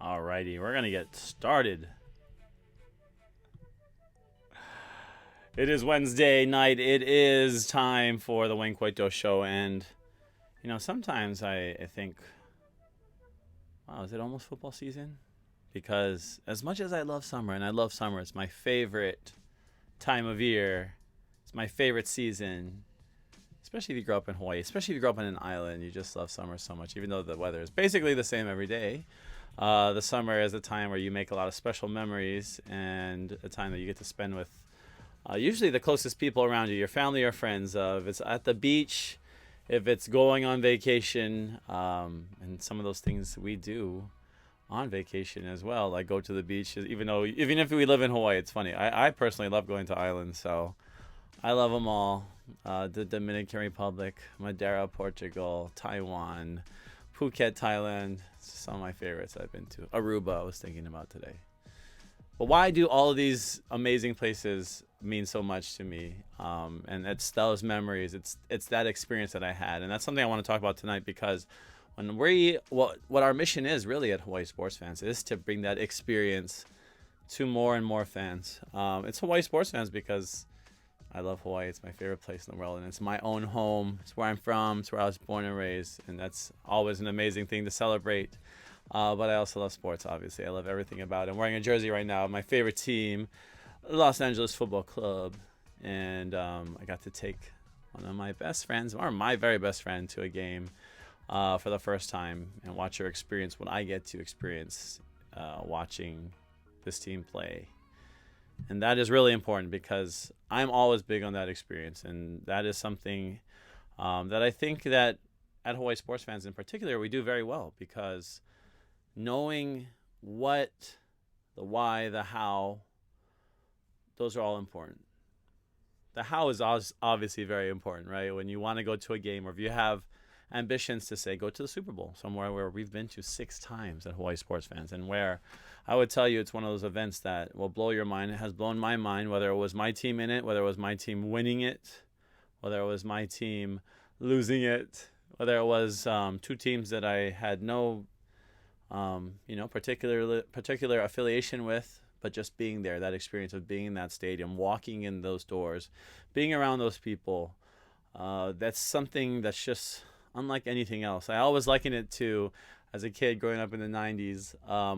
Alrighty, we're gonna get started. It is Wednesday night. It is time for the Coito show, and sometimes I think, wow, is it almost football season? Because as much as I love summer, and I love summer, it's my favorite time of year. It's my favorite season. Especially if you grow up in Hawaii, especially if you grow up on an island, you just love summer so much, even though the weather is basically the same every day. The summer is a time where you make a lot of special memories and a time that you get to spend with usually the closest people around you, your family or friends. If it's at the beach, if it's going on vacation, and some of those things we do on vacation as well, like go to the beach. Even if we live in Hawaii, it's funny. I personally love going to islands, so I love them all. The Dominican Republic, Madeira, Portugal, Taiwan, Phuket, Thailand. Some of my favorites I've been to. Aruba, I was thinking about today. But why do all of these amazing places mean so much to me? And it's those memories. It's that experience that I had, and that's something I want to talk about tonight, because what our mission is really at Hawaii Sports Fans is to bring that experience to more and more fans. It's Hawaii Sports Fans because I love Hawaii. It's my favorite place in the world, and it's my own home. It's where I'm from. It's where I was born and raised, and that's always an amazing thing to celebrate. But I also love sports, obviously. I love everything about it. I'm wearing a jersey right now of my favorite team, Los Angeles Football Club, and I got to take one of my best friends, or my very best friend, to a game for the first time and watch her experience what I get to experience watching this team play. And that is really important because I'm always big on that experience. And that is something that I think that at Hawaii Sports Fans in particular, we do very well, because knowing what, the why, the how, those are all important. The how is obviously very important, right? When you want to go to a game, or if you have ambitions to say, go to the Super Bowl, somewhere where we've been to 6 times at Hawaii Sports Fans, and where I would tell you it's one of those events that will blow your mind. It has blown my mind, whether it was my team in it, whether it was my team winning it, whether it was my team losing it, whether it was 2 teams that I had no particular affiliation with, but just being there, that experience of being in that stadium, walking in those doors, being around those people, that's something that's just unlike anything else. I always liken it to, as a kid growing up in the 90s,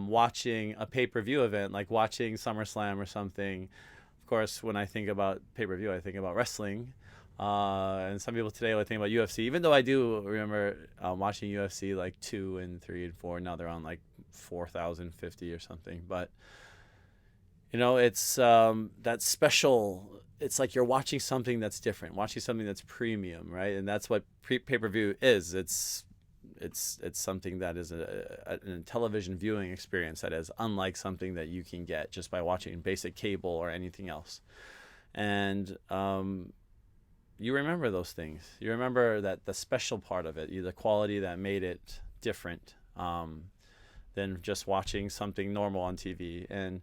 watching a pay-per-view event, like watching SummerSlam or something. Of course, when I think about pay-per-view, I think about wrestling. And some people today would think about UFC, even though I do remember watching UFC like 2 and 3 and 4. Now they're on like 4,050 or something. But, it's that special. It's like you're watching something that's different, watching something that's premium, right? And that's what pay-per-view is. It's something that is a television viewing experience that is unlike something that you can get just by watching basic cable or anything else. And you remember those things. You remember that the special part of it, the quality that made it different than just watching something normal on TV. And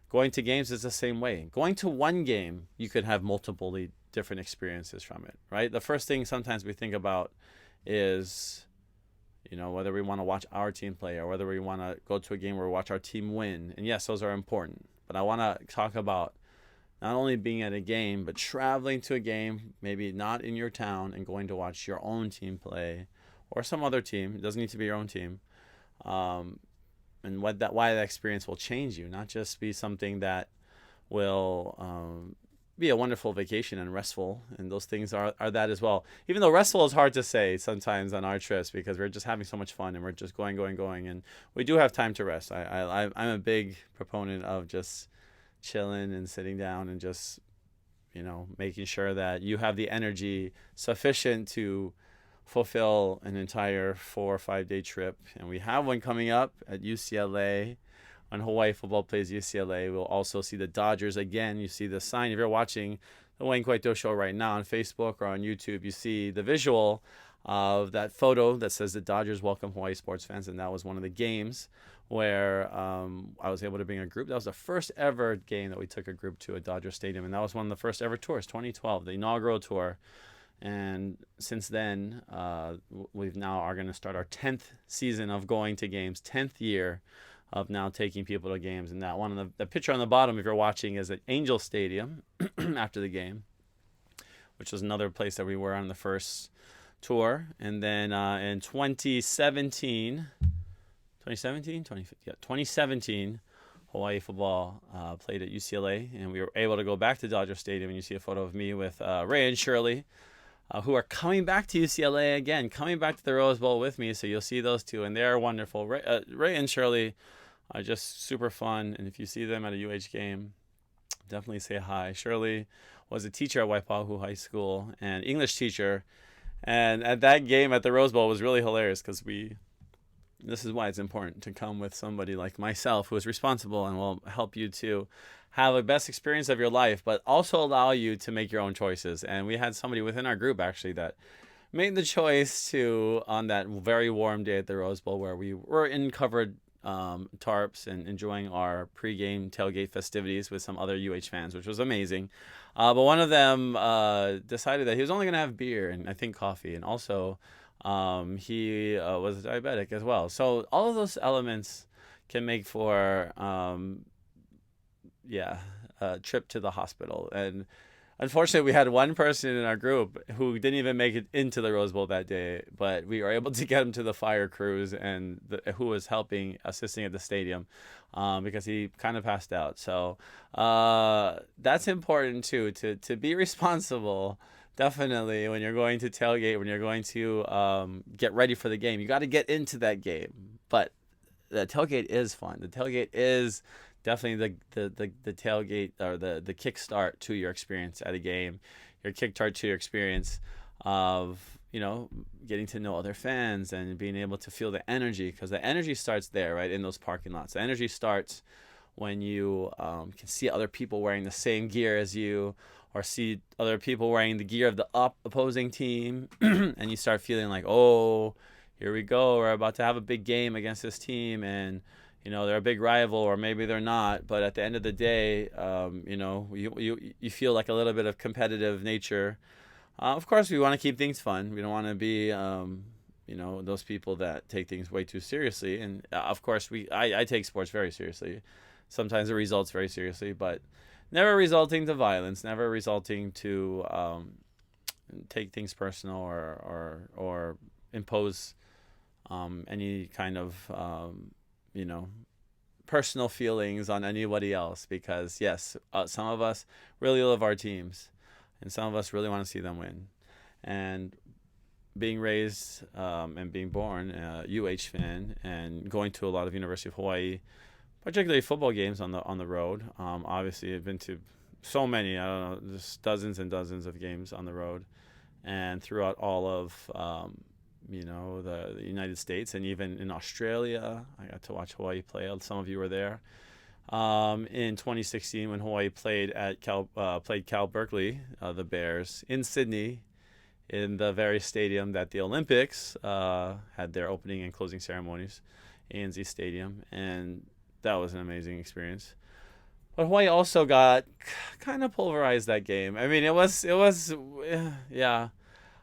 going to games is the same way. Going to one game, you could have multiple different experiences from it, right? The first thing sometimes we think about is, whether we want to watch our team play or whether we want to go to a game where we watch our team win. And yes, those are important. But I want to talk about not only being at a game, but traveling to a game, maybe not in your town, and going to watch your own team play or some other team. It doesn't need to be your own team. And why that experience will change you, not just be something that will be a wonderful vacation and restful. And those things are that as well. Even though restful is hard to say sometimes on our trips, because we're just having so much fun and we're just going. And we do have time to rest. I'm a big proponent of just chilling and sitting down and just, making sure that you have the energy sufficient to fulfill an entire 4 or 5 day trip. And we have one coming up at UCLA. When Hawaii football plays UCLA, we'll also see the Dodgers again. You see the sign. If you're watching the Wayne Coito show right now on Facebook or on YouTube, you see the visual of that photo that says the Dodgers welcome Hawaii Sports Fans. And that was one of the games where I was able to bring a group. That was the first ever game that we took a group to a Dodger Stadium. And that was one of the first ever tours, 2012, the inaugural tour. And since then, we've now are going to start our 10th season of going to games, 10th year of now taking people to games. And that one, the picture on the bottom, if you're watching, is at Angel Stadium after the game, which was another place that we were on the first tour. And then in 2017, 2017, Hawaii football played at UCLA, and we were able to go back to Dodger Stadium, and you see a photo of me with Ray and Shirley, who are coming back to UCLA again, coming back to the Rose Bowl with me. So you'll see those two, and they are wonderful. Ray and Shirley are just super fun, and if you see them at a UH game, definitely say hi. Shirley was a teacher at Waipahu High School, and English teacher, and at that game at the Rose Bowl was really hilarious because this is why it's important to come with somebody like myself who is responsible and will help you to have a best experience of your life, but also allow you to make your own choices. And we had somebody within our group actually that made the choice to, on that very warm day at the Rose Bowl, where we were in covered tarps and enjoying our pregame tailgate festivities with some other UH fans, which was amazing. But one of them decided that he was only going to have beer and I think coffee, and also he was diabetic as well. So all of those elements can make for a trip to the hospital. And unfortunately, we had one person in our group who didn't even make it into the Rose Bowl that day, but we were able to get him to the fire crews and who was assisting at the stadium because he kind of passed out. So that's important too, to be responsible. Definitely, when you're going to tailgate, when you're going to get ready for the game, you got to get into that game. But the tailgate is fun. The tailgate is definitely the tailgate, or the kickstart to your experience at a game, your kickstart to your experience of, getting to know other fans and being able to feel the energy, because the energy starts there, right, in those parking lots. The energy starts when you can see other people wearing the same gear as you, or see other people wearing the gear of the opposing team, and you start feeling like, oh, here we go, we're about to have a big game against this team, and they're a big rival, or maybe they're not, but at the end of the day, you feel like a little bit of competitive nature. Of course, we want to keep things fun. We don't want to be those people that take things way too seriously, and of course I take sports very seriously, sometimes the results very seriously, but never resulting to violence, never resulting to take things personal or impose any kind of personal feelings on anybody else. Because yes, some of us really love our teams, and some of us really want to see them win. And being raised and being born a UH fan and going to a lot of University of Hawaii, particularly football games on the road. Obviously, I've been to so many, I don't know, just dozens and dozens of games on the road, and throughout all of the United States, and even in Australia. I got to watch Hawaii play. Some of you were there. In 2016, when Hawaii played Cal Berkeley, the Bears, in Sydney, in the very stadium that the Olympics had their opening and closing ceremonies, ANZ Stadium, and that was an amazing experience. But Hawaii also got kind of pulverized that game. I mean, it was, yeah.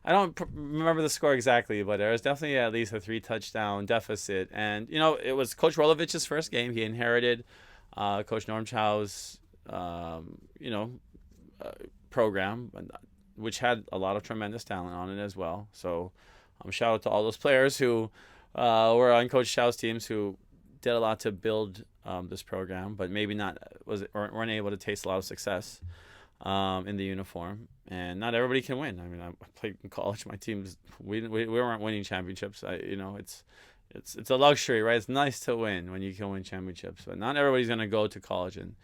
I don't remember the score exactly, but there was definitely at least a 3-touchdown deficit. And, it was Coach Rolovich's first game. He inherited Coach Norm Chow's, program, which had a lot of tremendous talent on it as well. So shout out to all those players who were on Coach Chow's teams who did a lot to build this program, but maybe weren't able to taste a lot of success in the uniform. And not everybody can win. I mean, I played in college. My teams, we weren't winning championships. It's a luxury, right? It's nice to win when you can win championships, but not everybody's going to go to college and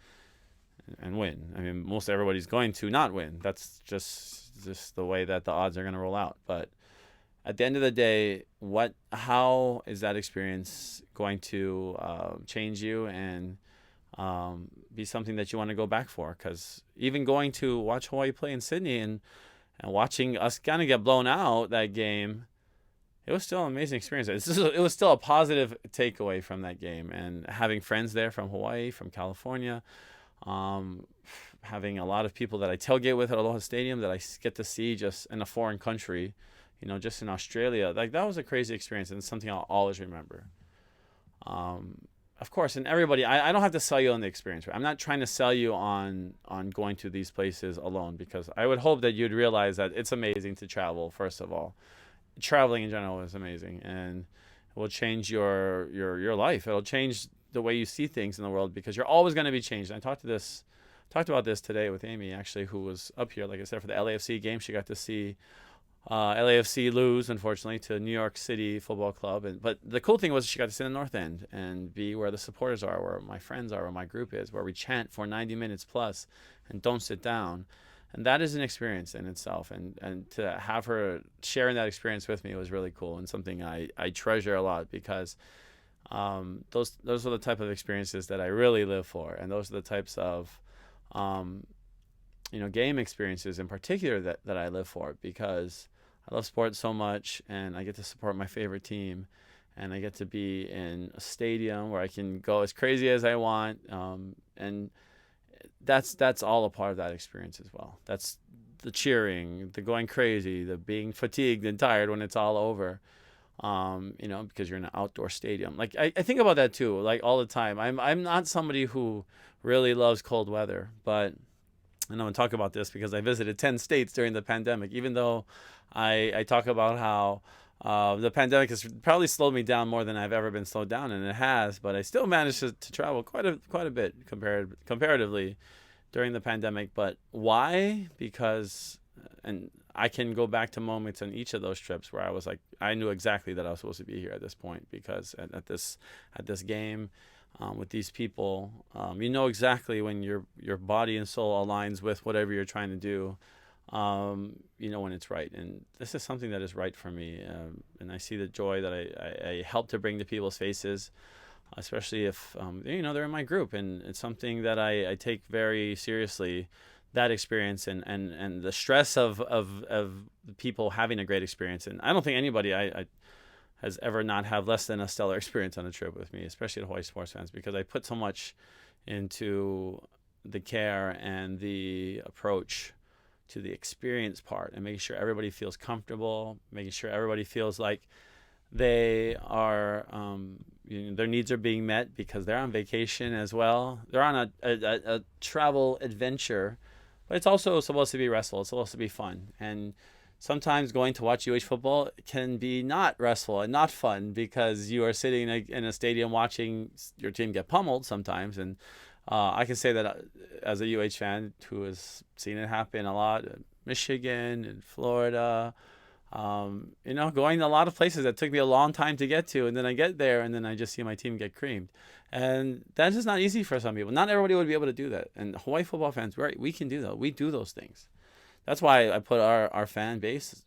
win. I mean, most everybody's going to not win. That's just the way that the odds are going to roll out. But at the end of the day, how is that experience going to change you and be something that you want to go back for? Because even going to watch Hawaii play in Sydney and watching us kind of get blown out that game, it was still an amazing experience. It was still a positive takeaway from that game, and having friends there from Hawaii, from California, having a lot of people that I tailgate with at Aloha Stadium that I get to see just in a foreign country, just in Australia. Like, that was a crazy experience, and it's something I'll always remember. of course, and everybody, I don't have to sell you on the experience. Right? I'm not trying to sell you on going to these places alone, because I would hope that you'd realize that it's amazing to travel. First of all, traveling in general is amazing, and it will change your life. It'll change the way you see things in the world, because you're always going to be changed. And I talked about this today with Amy, actually, who was up here, like I said, for the LAFC game. She got to see LAFC lose, unfortunately, to New York City Football Club. But the cool thing was she got to sit in the North End and be where the supporters are, where my friends are, where my group is, where we chant for 90 minutes plus and don't sit down. And that is an experience in itself. And to have her sharing that experience with me was really cool, and something I treasure a lot, because those are the type of experiences that I really live for. And those are the types of game experiences in particular that I live for, because I love sports so much, and I get to support my favorite team, and I get to be in a stadium where I can go as crazy as I want, and that's all a part of that experience as well. That's the cheering, the going crazy, the being fatigued and tired when it's all over, because you're in an outdoor stadium. Like I think about that too, like all the time. I'm not somebody who really loves cold weather, but and I'm going to talk about this because I visited 10 states during the pandemic, even though I talk about how the pandemic has probably slowed me down more than I've ever been slowed down, and it has, but I still managed to travel quite a bit comparatively during the pandemic. But why? Because, and I can go back to moments on each of those trips where I was like, I knew exactly that I was supposed to be here at this point, because at this game, with these people, you know exactly when your body and soul aligns with whatever you're trying to do. You know when it's right, and this is something that is right for me, and I see the joy that I help to bring to people's faces, especially if they're in my group, and it's something that I take very seriously, that experience, and the stress of people having a great experience. And I don't think anybody I has ever not have less than a stellar experience on a trip with me, especially at Hawaii Sports Fans, because I put so much into the care and the approach to the experience part, and making sure everybody feels comfortable, making sure everybody feels like they are, their needs are being met, because they're on vacation as well. They're on a travel adventure, but it's also supposed to be restful. It's supposed to be fun. And sometimes going to watch UH football can be not restful and not fun, because you are sitting in a stadium watching your team get pummeled sometimes. And I can say that as a UH fan who has seen it happen a lot in Michigan and Florida, going to a lot of places that took me a long time to get to, and then I get there and then I just see my team get creamed. And that's just not easy for some people. Not everybody would be able to do that. And Hawaii football fans, we can do that. We do those things. That's why I put our fan base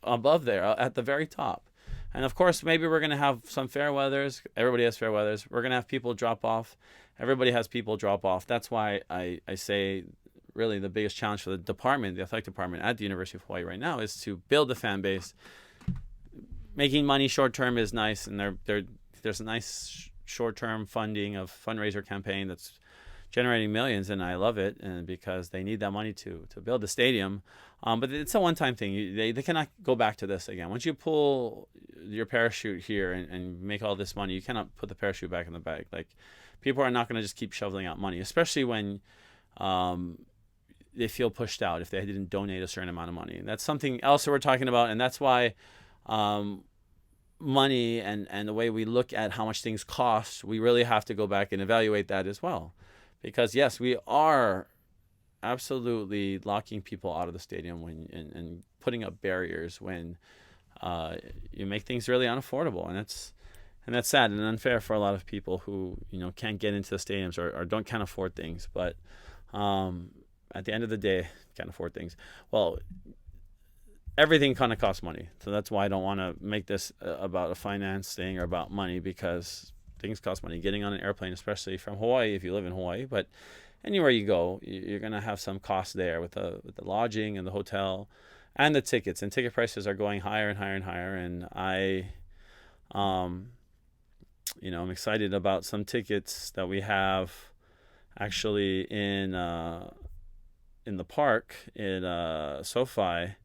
above there, at the very top. And of course, maybe we're going to have some fair weathers. Everybody has fair weathers. We're going to have people drop off. Everybody has people drop off. That's why I say really the biggest challenge for the department, the athletic department at the University of Hawaii right now, is to build the fan base. Making money short term is nice, and there's a nice short term funding of fundraiser campaign that's generating millions, and I love it, and because they need that money to build the stadium. But it's a one-time thing. They cannot go back to this again. Once you pull your parachute here and make all this money, you cannot put the parachute back in the bag. Like, people are not going to just keep shoveling out money, especially when they feel pushed out if they didn't donate a certain amount of money. And that's something else that we're talking about, and that's why money and the way we look at how much things cost, we really have to go back and evaluate that as well. Because yes, we are absolutely locking people out of the stadium and putting up barriers when you make things really unaffordable, and that's sad and unfair for a lot of people who can't get into the stadiums or can't afford things. But at the end of the day, can't afford things. Well, everything kind of costs money, so that's why I don't want to make this about a finance thing or about money, because things cost money. Getting on an airplane, especially from Hawaii, if you live in Hawaii, but anywhere you go, you're going to have some cost there with the lodging and the hotel and the tickets. And ticket prices are going higher and higher and higher. And I'm excited about some tickets that we have actually in the park at SoFi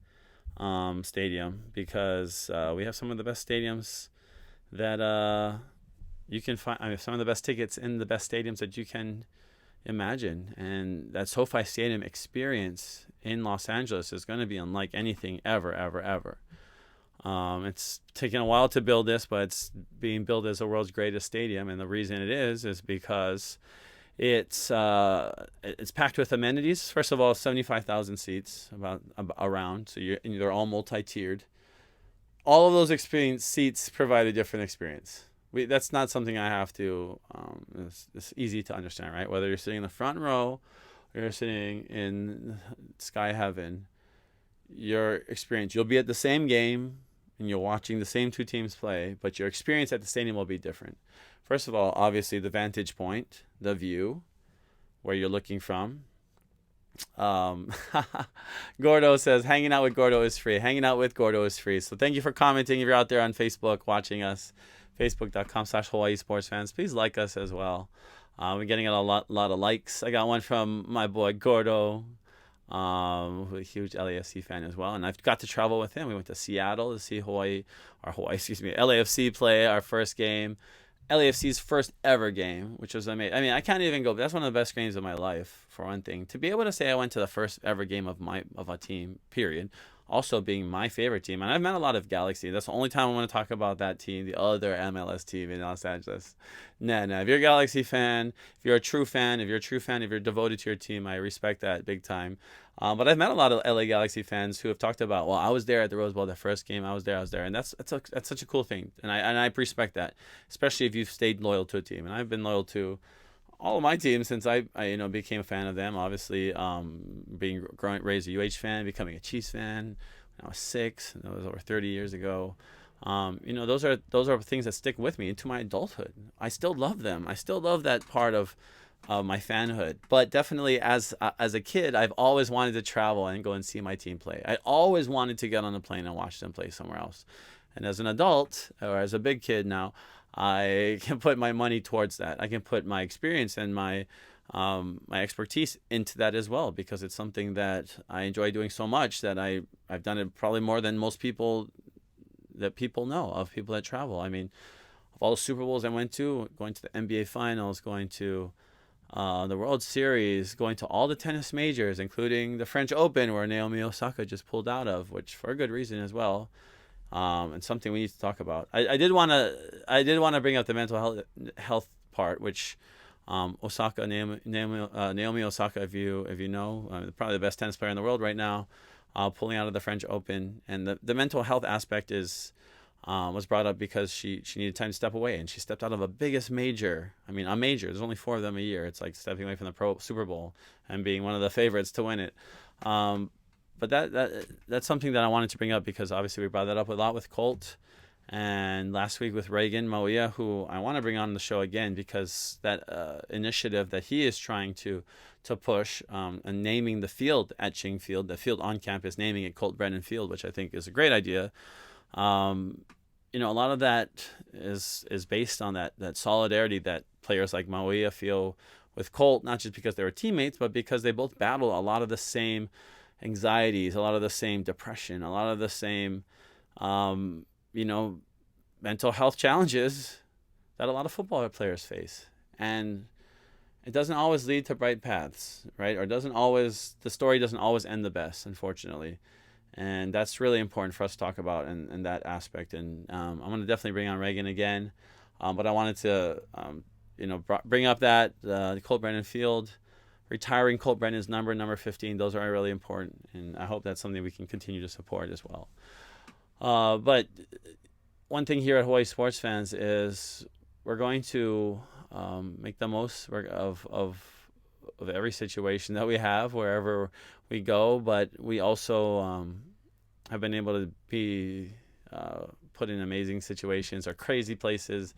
Stadium, because we have some of the best stadiums that You can find, I mean, some of the best tickets in the best stadiums that you can imagine. And that SoFi Stadium experience in Los Angeles is going to be unlike anything ever, ever, ever. It's taken a while to build this, but it's being built as the world's greatest stadium. And the reason it is because it's packed with amenities. First of all, 75,000 seats about around, so they're all multi-tiered. All of those experience seats provide a different experience. That's not something I have to. It's easy to understand, right? Whether you're sitting in the front row or you're sitting in sky heaven, your experience, you'll be at the same game and you're watching the same two teams play, but your experience at the stadium will be different. First of all, obviously the vantage point, the view, where you're looking from. Gordo says hanging out with Gordo is free. Hanging out with Gordo is free. So thank you for commenting. If you're out there on Facebook watching us, facebook.com/Hawaii Sports Fans. Please like us as well. We're getting a lot of likes. I got one from my boy Gordo, who's a huge LAFC fan as well. And I've got to travel with him. We went to Seattle to see LAFC play our first game. LAFC's first ever game, which was amazing. I mean, I can't even go. That's one of the best games of my life, for one thing. To be able to say I went to the first ever game of a team, period. Also being my favorite team. And I've met a lot of Galaxy. That's the only time I want to talk about that team, the other MLS team in Los Angeles. No. If you're a Galaxy fan, if you're a true fan, if you're devoted to your team, I respect that big time. But I've met a lot of LA Galaxy fans who have talked about, well, I was there at the Rose Bowl, the first game, I was there. And that's such a cool thing. And I respect that, especially if you've stayed loyal to a team. And I've been loyal to all of my teams since I became a fan of them. Obviously, raised a UH fan, becoming a Chiefs fan when I was 6. And that was over 30 years ago. Those are things that stick with me into my adulthood. I still love them. I still love that part of my fanhood. But definitely, as a kid, I've always wanted to travel and go and see my team play. I always wanted to get on a plane and watch them play somewhere else. And as an adult, or as a big kid now, I can put my money towards that. I can put my experience and my expertise into that as well, because it's something that I enjoy doing so much that I've done it probably more than most people know of, people that travel. I mean, of all the Super Bowls I went to, going to the NBA Finals, going to the World Series, going to all the tennis majors, including the French Open, where Naomi Osaka just pulled out of, which for a good reason as well. And something we need to talk about. I did want to bring up the mental health part, which Naomi Osaka, if you know, probably the best tennis player in the world right now, pulling out of the French Open, and the mental health aspect was brought up because she needed time to step away, and she stepped out of a biggest major. I mean, a major. There's only 4 of them a year. It's like stepping away from the Super Bowl and being one of the favorites to win it. But that's something that I wanted to bring up, because obviously we brought that up a lot with Colt, and last week with Reagan Mauia, who I want to bring on the show again, because that initiative that he is trying to push, and naming the field at Ching Field, the field on campus, naming it Colt Brennan Field, which I think is a great idea. A lot of that is based on that solidarity that players like Mauia feel with Colt, not just because they were teammates, but because they both battle a lot of the same anxieties, a lot of the same depression, a lot of the same, mental health challenges that a lot of football players face. And it doesn't always lead to bright paths, right? Or the story doesn't always end the best, unfortunately. And that's really important for us to talk about in that aspect. And I'm going to definitely bring on Reagan again. But I wanted to, bring up that Colt Brennan Field, retiring Colt Brennan's number 15. Those are really important. And I hope that's something we can continue to support as well. But one thing here at Hawaii Sports Fans is we're going to make the most of every situation that we have wherever we go, but we also have been able to be put in amazing situations or crazy places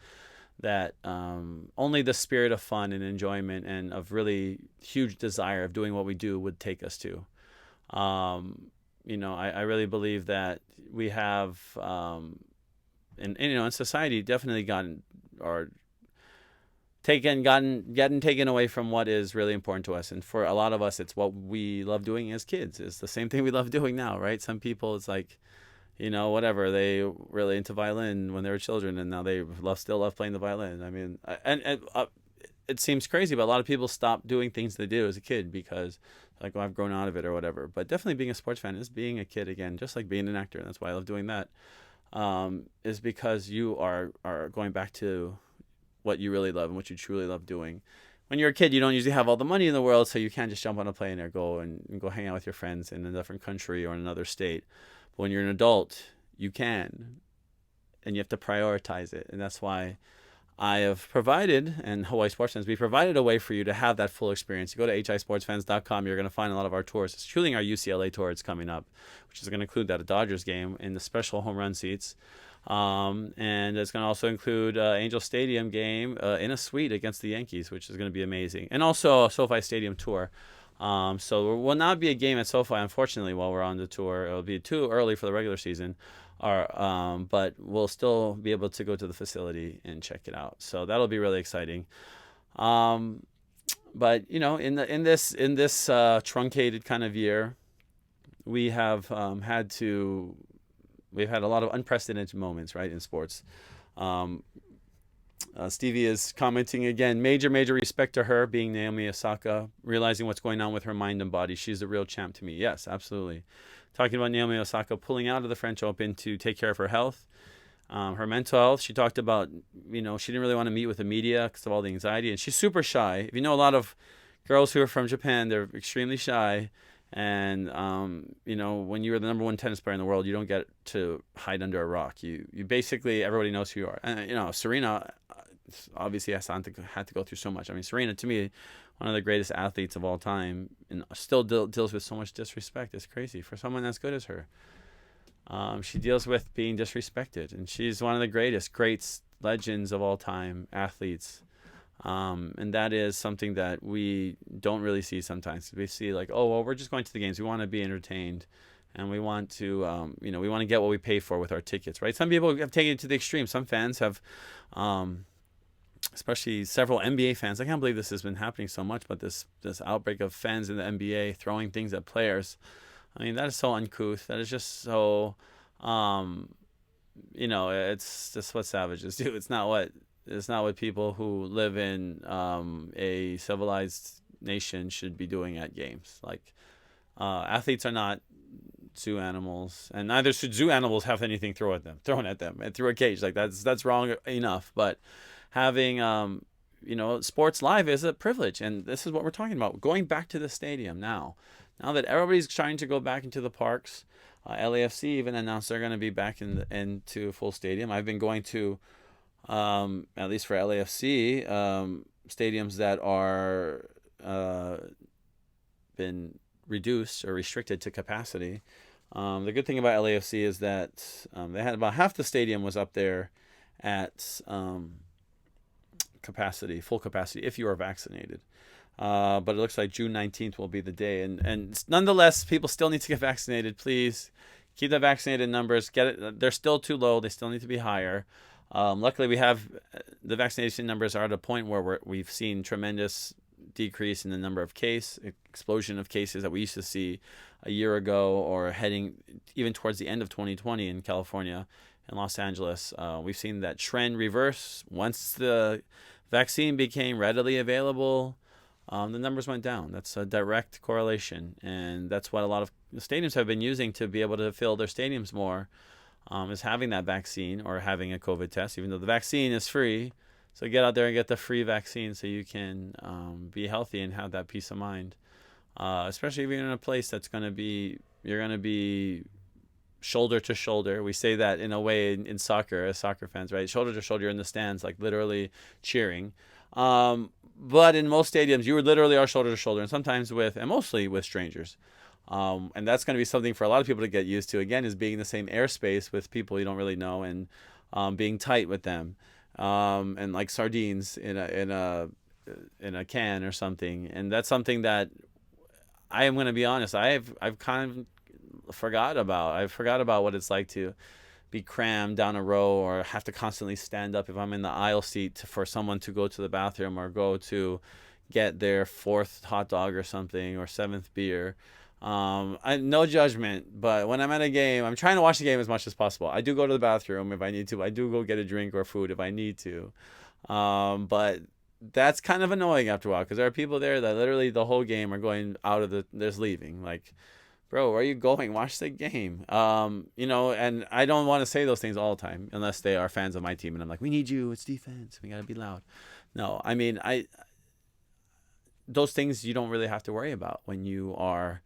that only the spirit of fun and enjoyment and of really huge desire of doing what we do would take us to. I really believe that we have, in society, definitely gotten taken away from what is really important to us. And for a lot of us, it's what we love doing as kids. It's the same thing we love doing now, right? Some people, it's like, whatever, they really into violin when they were children, and now they still love playing the violin. I mean, it seems crazy, but a lot of people stop doing things they did as a kid because, like, well, I've grown out of it or whatever. But definitely being a sports fan is being a kid again, just like being an actor. And that's why I love doing that. Is because you are going back to what you really love and what you truly love doing. When you're a kid, you don't usually have all the money in the world, so you can't just jump on a plane or go and go hang out with your friends in a different country or in another state. But when you're an adult, you can, and you have to prioritize it. And that's why I have provided, and Hawaii Sports Fans, we provided a way for you to have that full experience. You go to hisportsfans.com, you're going to find a lot of our tours, including our UCLA tour that's coming up, which is going to include that Dodgers game in the special home run seats. And it's going to also include Angel Stadium game in a suite against the Yankees, which is going to be amazing. And also a SoFi Stadium tour. So there will not be a game at SoFi, unfortunately, while we're on the tour. It'll be too early for the regular season. But we'll still be able to go to the facility and check it out. So that'll be really exciting. But in this truncated kind of year, we have we've had a lot of unprecedented moments, right, in sports. Stevie is commenting again, major respect to her, being Naomi Osaka, realizing what's going on with her mind and body. She's the real champ to me. Yes, absolutely. Talking about Naomi Osaka pulling out of the French Open to take care of her health, her mental health. She talked about, she didn't really want to meet with the media because of all the anxiety, and she's super shy. If you know a lot of girls who are from Japan, they're extremely shy. And, when you were the number one tennis player in the world, you don't get to hide under a rock. You basically, everybody knows who you are. And, Serena obviously had to go through so much. I mean, Serena, to me, one of the greatest athletes of all time, and still deals with so much disrespect. It's crazy for someone as good as her. She deals with being disrespected, and she's one of the great legends of all time, athletes. And that is something that we don't really see sometimes. We see like, oh, well, we're just going to the games. We want to be entertained, and we want to, we want to get what we pay for with our tickets, right? Some people have taken it to the extreme. Some fans have, especially several NBA fans. I can't believe this has been happening so much, but this outbreak of fans in the NBA throwing things at players. I mean, that is so uncouth. That is just so, it's just what savages do. It's not what people who live in a civilized nation should be doing at games. Like, athletes are not zoo animals, and neither should zoo animals have anything thrown at them and through a cage. Like, that's wrong enough. But having sports live is a privilege, and this is what we're talking about. Going back to the stadium now that everybody's trying to go back into the parks. LAFC even announced they're going to be back into full stadium. I've been going to, at least for LAFC, stadiums that are been reduced or restricted to capacity. The good thing about LAFC is that they had about half the stadium was up there at full capacity, if you are vaccinated. But it looks like June 19th will be the day. And nonetheless, people still need to get vaccinated. Please keep the vaccinated numbers. They're still too low. They still need to be higher. Luckily, we have the vaccination numbers are at a point where we've seen tremendous decrease in the number of explosion of cases that we used to see a year ago, or heading even towards the end of 2020 in California and Los Angeles. We've seen that trend reverse. Once the vaccine became readily available, the numbers went down. That's a direct correlation, and that's what a lot of stadiums have been using to be able to fill their stadiums more. Is having that vaccine or having a COVID test, even though the vaccine is free. So get out there and get the free vaccine so you can be healthy and have that peace of mind. Especially if you're in a place you're going to be shoulder to shoulder. We say that in a way in soccer, as soccer fans, right? Shoulder to shoulder, you're in the stands, like literally cheering. But in most stadiums, you literally are shoulder to shoulder, and mostly with strangers. And that's going to be something for a lot of people to get used to. Again, is being in the same airspace with people you don't really know, and being tight with them, and like sardines in a can or something. And that's something that I am going to be honest. I've kind of forgot about. I forgot about what it's like to be crammed down a row or have to constantly stand up if I'm in the aisle seat for someone to go to the bathroom or go to get their fourth hot dog or something, or seventh beer. No judgment, but when I'm at a game, I'm trying to watch the game as much as possible. I do go to the bathroom if I need to. I do go get a drink or food if I need to. But that's kind of annoying after a while because there are people there that literally the whole game are going out of there's leaving. Like, bro, where are you going? Watch the game. And I don't want to say those things all the time unless they are fans of my team. And I'm like, we need you. It's defense. We got to be loud. No, I mean, those things you don't really have to worry about when you are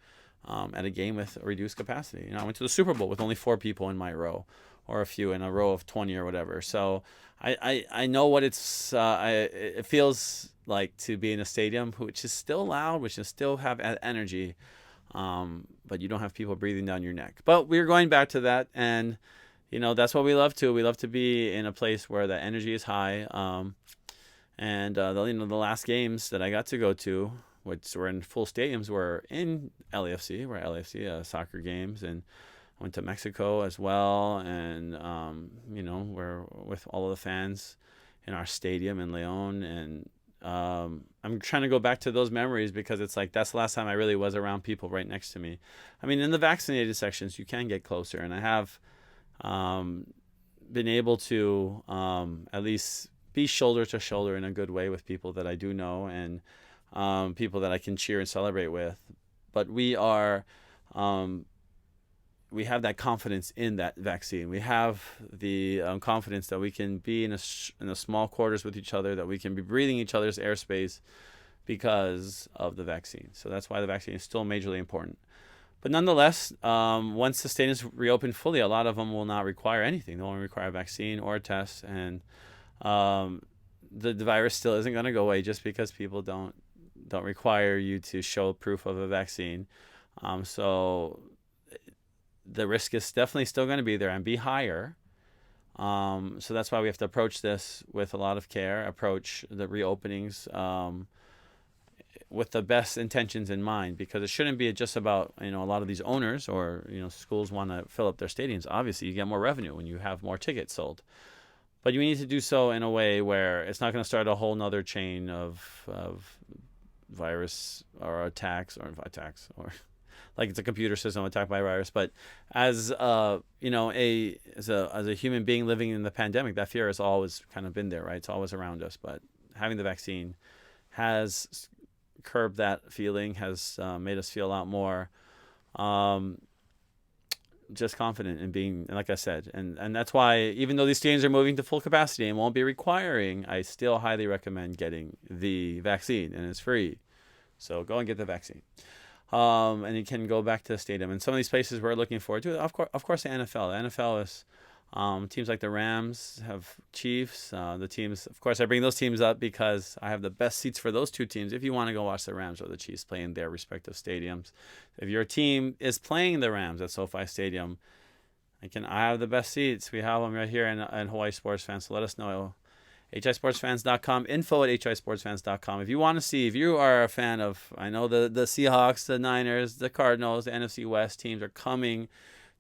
at a game with a reduced capacity. I went to the Super Bowl with only 4 people in my row, or a few in a row of 20 or whatever. So I know what it feels like to be in a stadium which is still loud, which is still have energy, but you don't have people breathing down your neck. But we're going back to that, and that's what we love to. We love to be in a place where the energy is high. And the last games that I got to go to, which were in full stadiums, were in LAFC, soccer games, and I went to Mexico as well, and we're with all of the fans in our stadium in Leon, and I'm trying to go back to those memories because it's like that's the last time I really was around people right next to me. I mean, in the vaccinated sections, you can get closer, and I have been able to at least be shoulder to shoulder in a good way with people that I do know, and people that I can cheer and celebrate with. But we have that confidence in that vaccine. We have the confidence that we can be in a small quarters with each other, that we can be breathing each other's airspace because of the vaccine. So that's why the vaccine is still majorly important. But nonetheless, once the stadiums reopen fully, a lot of them will not require anything. They won't require a vaccine or a test, and the virus still isn't going to go away just because people don't require you to show proof of a vaccine. So the risk is definitely still going to be there and be higher. So that's why we have to approach this with a lot of care, approach the reopenings with the best intentions in mind, because it shouldn't be just about, a lot of these owners or, schools want to fill up their stadiums. Obviously, you get more revenue when you have more tickets sold. But you need to do so in a way where it's not going to start a whole nother chain of virus or attacks or like it's a computer system attacked by a virus. But as a human being living in the pandemic, that fear has always kind of been there, right? It's always around us. But having the vaccine has curbed that feeling, has made us feel a lot more just confident in being, like I said, and that's why even though these stadiums are moving to full capacity and won't be requiring, I still highly recommend getting the vaccine, and it's free. So go and get the vaccine. And you can go back to the stadium. And some of these places we're looking forward to, of course, the NFL. The NFL is teams like the Rams have Chiefs. The teams, of course, I bring those teams up because I have the best seats for those two teams. If you want to go watch the Rams or the Chiefs play in their respective stadiums, if your team is playing the Rams at SoFi Stadium, I have the best seats. We have them right here in Hawaii Sports Fans. So let us know. hisportsfans.com, info@hisportsfans.com. If you want to see, if you are a fan of, I know the Seahawks, the Niners, the Cardinals, the NFC West teams are coming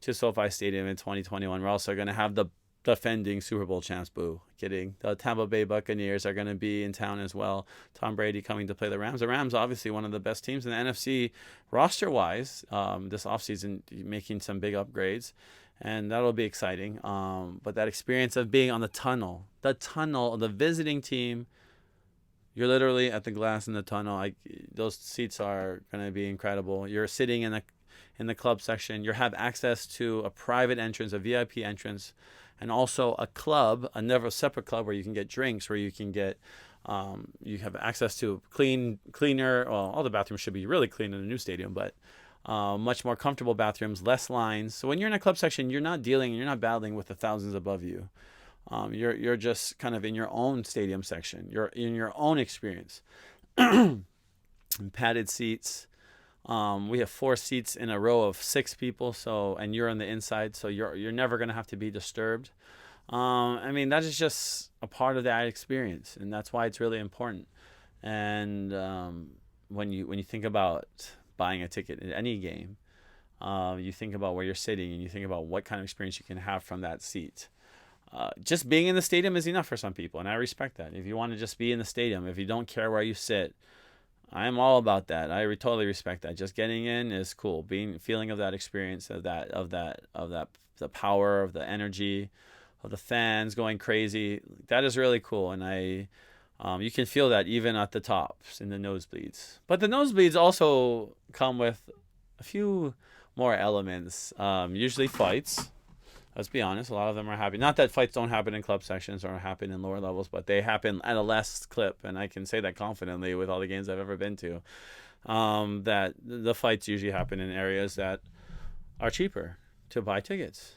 to SoFi Stadium in 2021. We're also going to have the defending Super Bowl champs, kidding. The Tampa Bay Buccaneers are going to be in town as well. Tom Brady coming to play the Rams. The Rams, obviously, one of the best teams in the NFC roster-wise this offseason, making some big upgrades. And that'll be exciting. But that experience of being on the tunnel, the visiting team, you're literally at the glass in the tunnel. Those seats are going to be incredible. You're sitting in the club section. You have access to a private entrance, a VIP entrance, and also a club, a separate club where you can get drinks, where you can get, you have access to cleaner. Well, all the bathrooms should be really clean in the new stadium, but much more comfortable bathrooms, less lines. So when you're in a club section, you're not battling with the thousands above you. You're just kind of in your own stadium section. You're in your own experience. Padded seats. We have 4 seats in a row of 6 people. And you're on the inside, so you're never going to have to be disturbed. That is just a part of that experience, and that's why it's really important. And when you think about buying a ticket in any game, you think about where you're sitting, and you think about what kind of experience you can have from that seat. Just being in the stadium is enough for some people, and I respect that. If you want to just be in the stadium, if you don't care where you sit, I'm all about that. Totally respect that. Just getting in is cool. Feeling of that experience of that the power of the energy of the fans going crazy. That is really cool, and you can feel that even at the tops in the nosebleeds. But the nosebleeds also come with a few more elements. Usually fights. Let's be honest, a lot of them are happening. Not that fights don't happen in club sections or happen in lower levels, but they happen at a less clip, and I can say that confidently with all the games I've ever been to. That the fights usually happen in areas that are cheaper to buy tickets.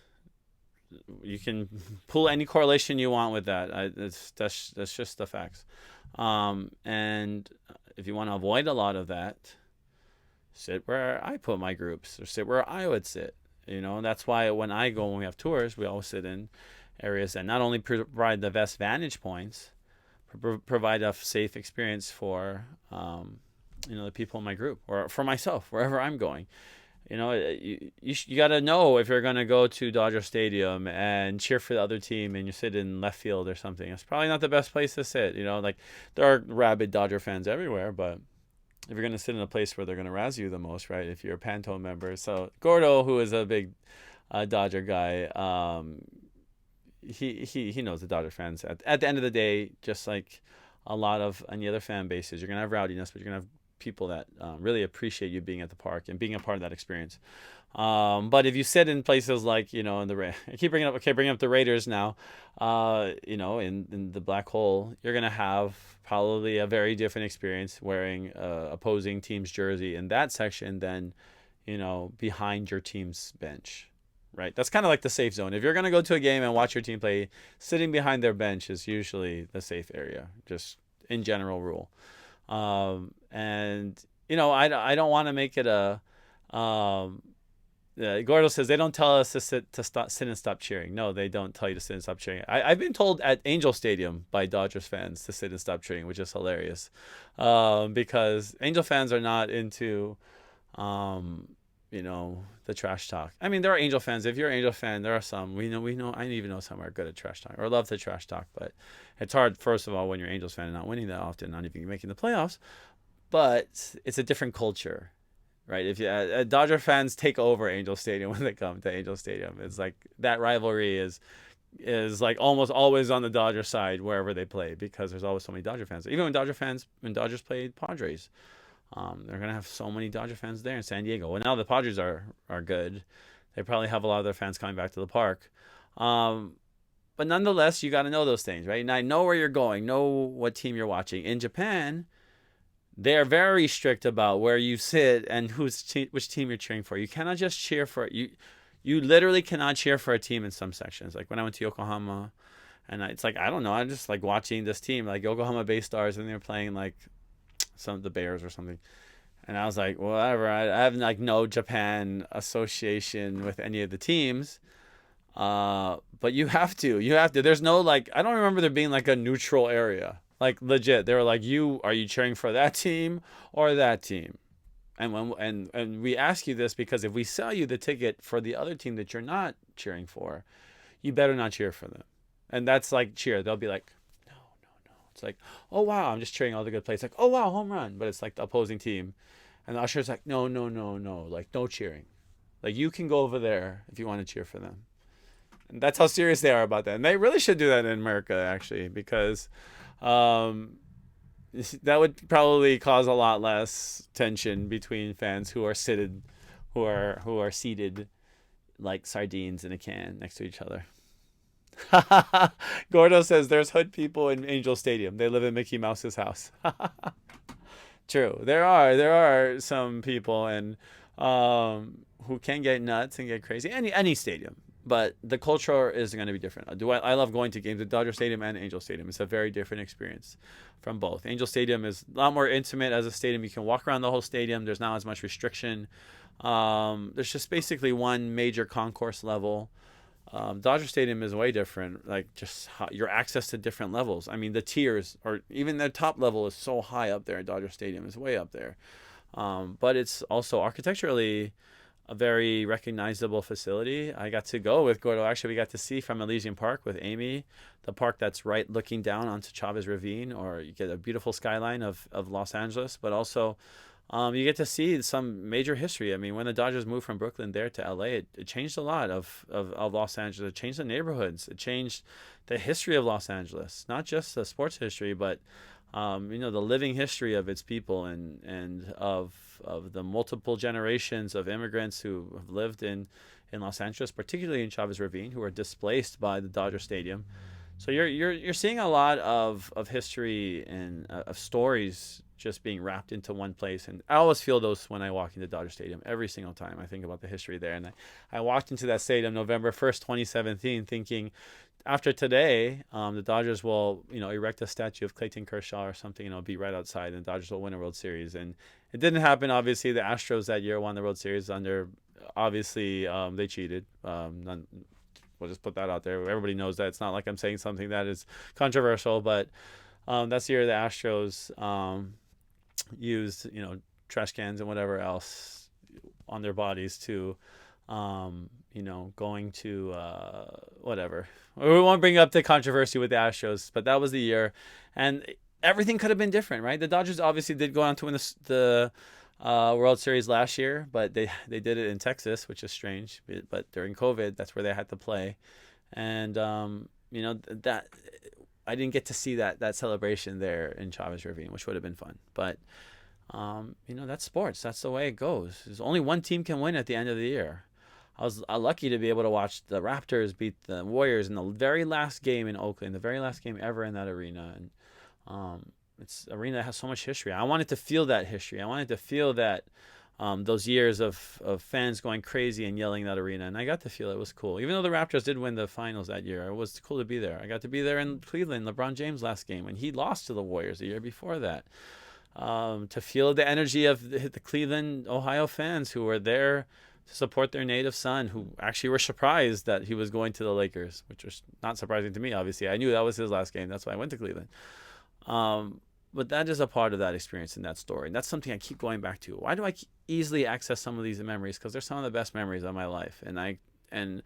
You can pull any correlation you want with that. That's just the facts. And if you want to avoid a lot of that, sit where I put my groups, or sit where I would sit. That's why when we have tours, we always sit in areas that not only provide the best vantage points, provide a safe experience for, the people in my group, or for myself, wherever I'm going. You got to know if you're going to go to Dodger Stadium and cheer for the other team and you sit in left field or something. It's probably not the best place to sit. Like there are rabid Dodger fans everywhere, but if you're going to sit in a place where they're going to razz you the most, right? If you're a Pantone member. So Gordo, who is a big Dodger guy, he knows the Dodger fans. At the end of the day, just like a lot of any other fan bases, you're going to have rowdiness, but you're going to have people that really appreciate you being at the park and being a part of that experience. But if you sit in places like, in I keep bringing up the Raiders now, in the black hole, you're going to have probably a very different experience wearing opposing team's jersey in that section than, behind your team's bench, right? That's kind of like the safe zone. If you're going to go to a game and watch your team play, sitting behind their bench is usually the safe area, just in general rule. And I don't want to make it a Gordo says they don't tell us to sit and stop cheering. No, they don't tell you to sit and stop cheering. I've been told at Angel Stadium by Dodgers fans to sit and stop cheering, which is hilarious, because Angel fans are not into the trash talk. I mean, there are Angel fans. If you're an Angel fan, there are some. We know. I even know some are good at trash talk or love to trash talk. But it's hard, first of all, when you're Angels fan and not winning that often, not even making the playoffs. But it's a different culture, right? If Dodger fans take over Angel Stadium when they come to Angel Stadium, it's like that rivalry is like almost always on the Dodger side wherever they play, because there's always so many Dodger fans. Even when Dodgers played Padres, they're gonna have so many Dodger fans there in San Diego. Well, now the Padres are good. They probably have a lot of their fans coming back to the park. But nonetheless, you got to know those things, right? Now, know where you're going, know what team you're watching. In Japan, they are very strict about where you sit and which team you're cheering for. You cannot just cheer for you. You literally cannot cheer for a team in some sections. Like when I went to Yokohama, and it's like, I don't know, I'm just like watching this team, like Yokohama Bay Stars, and they're playing like the Bears or something. And I was like, whatever. I have like no Japan association with any of the teams. But you have to. There's no like, I don't remember there being like a neutral area. Like legit, they were like, are you cheering for that team or that team? And we ask you this because if we sell you the ticket for the other team that you're not cheering for, you better not cheer for them. And that's like cheer. They'll be like, no. It's like, oh wow, I'm just cheering all the good plays. Like, oh wow, home run. But it's like the opposing team. And the usher's like, no. Like, no cheering. Like, you can go over there if you want to cheer for them. And that's how serious they are about that. And they really should do that in America, actually, because that would probably cause a lot less tension between fans who are seated like sardines in a can next to each other. Gordo says there's hood people in Angel Stadium. They live in Mickey Mouse's house. True. There are some people and who can get nuts and get crazy. Any stadium. But the culture is going to be different. I love going to games at Dodger Stadium and Angel Stadium. It's a very different experience from both. Angel Stadium is a lot more intimate as a stadium. You can walk around the whole stadium. There's not as much restriction. There's just basically one major concourse level. Dodger Stadium is way different. Like just your access to different levels. I mean, the tiers, or even the top level is so high up there at Dodger Stadium. It's way up there. But it's also architecturally a very recognizable facility. I got to go with Coito. Actually, we got to see from Elysian Park with Amy, the park that's right looking down onto Chavez Ravine, or you get a beautiful skyline of Los Angeles, but also you get to see some major history. I mean, when the Dodgers moved from Brooklyn there to LA, it changed a lot of Los Angeles. It changed the neighborhoods. It changed the history of Los Angeles, not just the sports history, but the living history of its people and of the multiple generations of immigrants who have lived in Los Angeles, particularly in Chavez Ravine, who were displaced by the Dodger Stadium. So you're seeing a lot of history and of stories just being wrapped into one place. And I always feel those when I walk into Dodger Stadium. Every single time I think about the history there. And I walked into that stadium November 1st, 2017, thinking after today, the Dodgers will, erect a statue of Clayton Kershaw or something, be right outside, and the Dodgers will win a World Series. And it didn't happen. Obviously, the Astros that year won the World Series obviously, they cheated. We'll just put that out there. Everybody knows that. It's not like I'm saying something that is controversial, but that's the year the Astros used, trash cans and whatever else on their bodies to, going to whatever. We won't bring up the controversy with the Astros, but that was the year, and everything could have been different, right? The Dodgers obviously did go on to win the World Series last year, but they did it in Texas, which is strange. But during COVID, that's where they had to play, and that I didn't get to see that celebration there in Chavez Ravine, which would have been fun. But that's sports. That's the way it goes. There's only one team can win at the end of the year. I was lucky to be able to watch the Raptors beat the Warriors in the very last game in Oakland, the very last game ever in that arena, and it's an arena that has so much history. I wanted to feel that history. I wanted to feel that those years of fans going crazy and yelling in that arena, and I got to feel it. It was cool. Even though the Raptors did win the finals that year, it was cool to be there. I got to be there in Cleveland, LeBron James last game, when he lost to the Warriors the year before that. To feel the energy of the Cleveland, Ohio fans who were there to support their native son, who actually were surprised that he was going to the Lakers, which was not surprising to me, obviously. I knew that was his last game. That's why I went to Cleveland. But that is a part of that experience and that story. And that's something I keep going back to. Why do I easily access some of these memories? Because they're some of the best memories of my life. And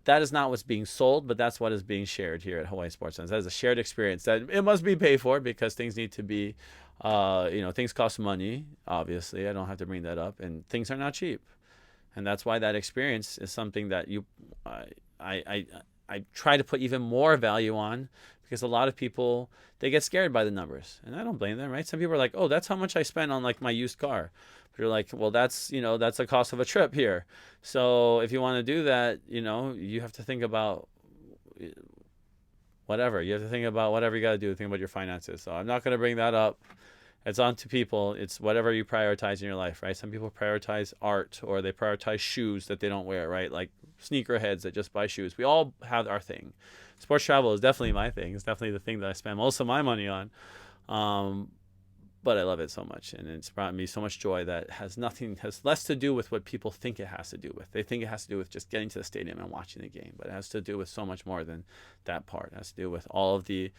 that is not what's being sold, but that's what is being shared here at Hawaii Sports Sense. That is a shared experience that it must be paid for, because things need to be, things cost money, obviously. I don't have to bring that up. And things are not cheap. And that's why that experience is something that I try to put even more value on, because a lot of people, they get scared by the numbers, and I don't blame them, right? Some people are like, oh, that's how much I spent on like my used car. But you're like, well, that's the cost of a trip here. So if you want to do that, you have to think about whatever. You have to think about whatever you got to do. Think about your finances. So I'm not going to bring that up. It's on to people. It's whatever you prioritize in your life, right? Some people prioritize art, or they prioritize shoes that they don't wear, right? Like sneakerheads that just buy shoes. We all have our thing. Sports travel is definitely my thing. It's definitely the thing that I spend most of my money on. But I love it so much, and it's brought me so much joy that has less to do with what people think it has to do with. They think it has to do with just getting to the stadium and watching the game, but it has to do with so much more than that part. It has to do with all of the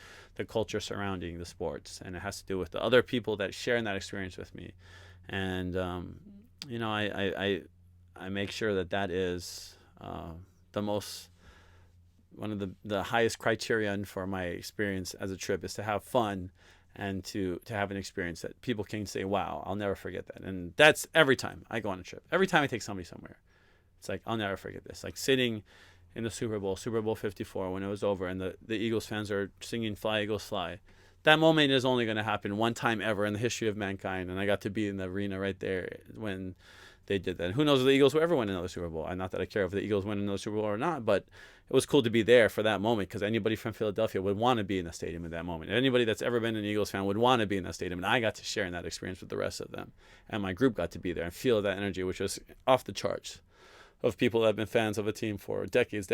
culture surrounding the sports, and it has to do with the other people that share in that experience with me. And I make sure that is one of the highest criterion for my experience as a trip is to have fun, and to have an experience that people can say, wow, I'll never forget that. And that's every time I go on a trip. Every time I take somebody somewhere, it's like, I'll never forget this. Like sitting in the Super Bowl 54, when it was over and the Eagles fans are singing Fly, Eagles, Fly. That moment is only going to happen one time ever in the history of mankind. And I got to be in the arena right there when they did that. And who knows if the Eagles will ever win another Super Bowl. Not that I care if the Eagles win another Super Bowl or not, but it was cool to be there for that moment, because anybody from Philadelphia would want to be in the stadium at that moment. Anybody that's ever been an Eagles fan would want to be in that stadium, and I got to share in that experience with the rest of them. And my group got to be there and feel that energy, which was off the charts, of people that have been fans of a team for decades,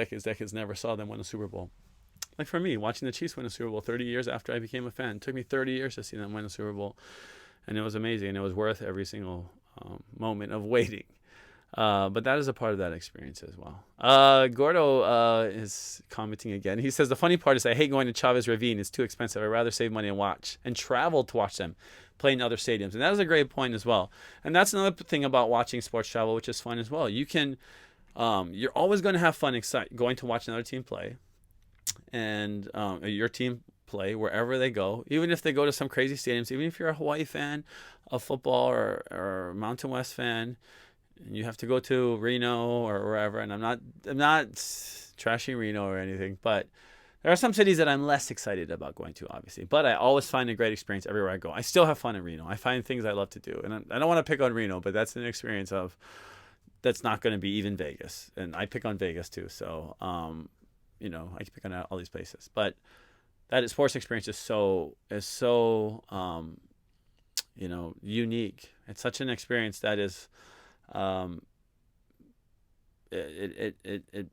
never saw them win a Super Bowl. Like for me, watching the Chiefs win a Super Bowl 30 years after I became a fan. It took me 30 years to see them win a Super Bowl, and it was amazing, and it was worth every single moment of waiting. But that is a part of that experience as well. Gordo is commenting again. He says, the funny part is I hate going to Chavez Ravine. It's too expensive. I'd rather save money and watch and travel to watch them play in other stadiums. And that is a great point as well. And that's another thing about watching sports travel, which is fun as well. You can, you're always going to have fun going to watch another team play, and your team play wherever they go, even if they go to some crazy stadiums, even if you're a Hawaii fan of football or Mountain West fan, and you have to go to Reno or wherever. And I'm not trashing Reno or anything, but there are some cities that I'm less excited about going to, obviously. But I always find a great experience everywhere I go. I still have fun in Reno. I find things I love to do, and I don't want to pick on Reno, but that's an experience that's not going to be even Vegas, and I pick on Vegas too. So I can pick on all these places, but that sports experience is so unique. It's such an experience that is, it